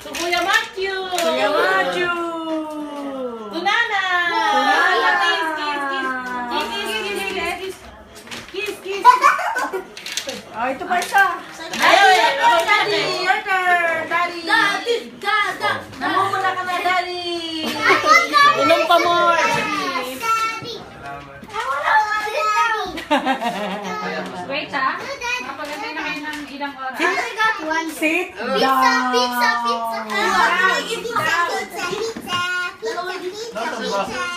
To Kuya Matthew. Kuya Matthew. To Nana. Nana. Kiss, kiss. Oh, ito pa isa. Ayun, Daddy. Your turn. Daddy. Namumula ka na, Daddy. Inom pa more. Wait ha. Mapagantay na kayo ng ilang oras. Sit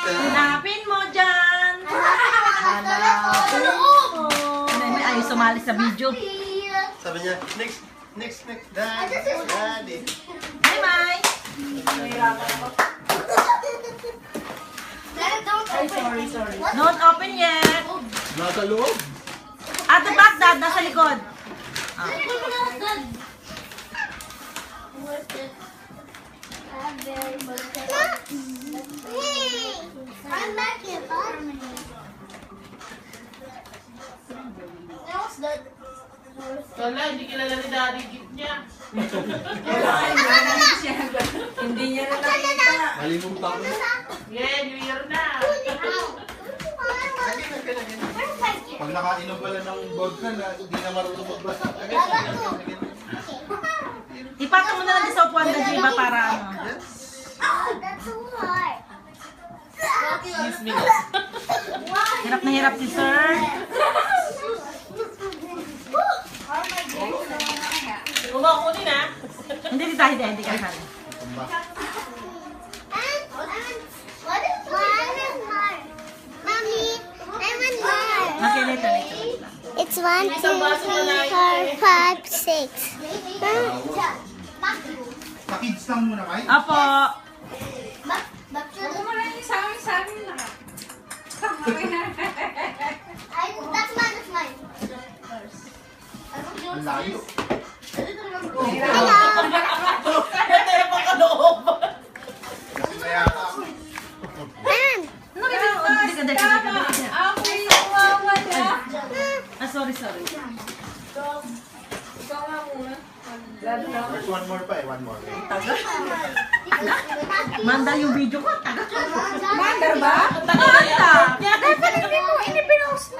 Hanapin mo dyan. Hanapin mo. Ay, sumali sa video. Sabi niya, next, daddy. Hi, Mai. Sorry. Don't open yet. Nasa loob. At the back, Dad. Nasa likod. I'm back here, Bob. What's that? Wala, hindi kilala ni Daddy gift niya. Hindi niya na nakita. Nalimutan ko na. Yeah, New Year na. Pag nakainom pala ng vodka na hindi na marunong magbasa. Ipatong mo na lang sa upuan na Jiba para ano. That's so hard. Excuse me. Hirap na hirap si Sir. Kumakunin ha. Hindi hindi ka sana. Okay, later. It's 1, 2, 3, 4, 5, 6. Sa kids lang muna kayo. Apo. Huwag mo lang yung sa amin na. That's mine. Ang layo. Hello. Kaya pa kaloob. Kaya ako. Man. Ano ka dito? Amoy kawawa niya. Sorry. Ikaw nga muna. There's one more pa eh, one more. Mandal yung video ko. Taga. Mandar ba? Mandal. Definitely mo. Ini pinost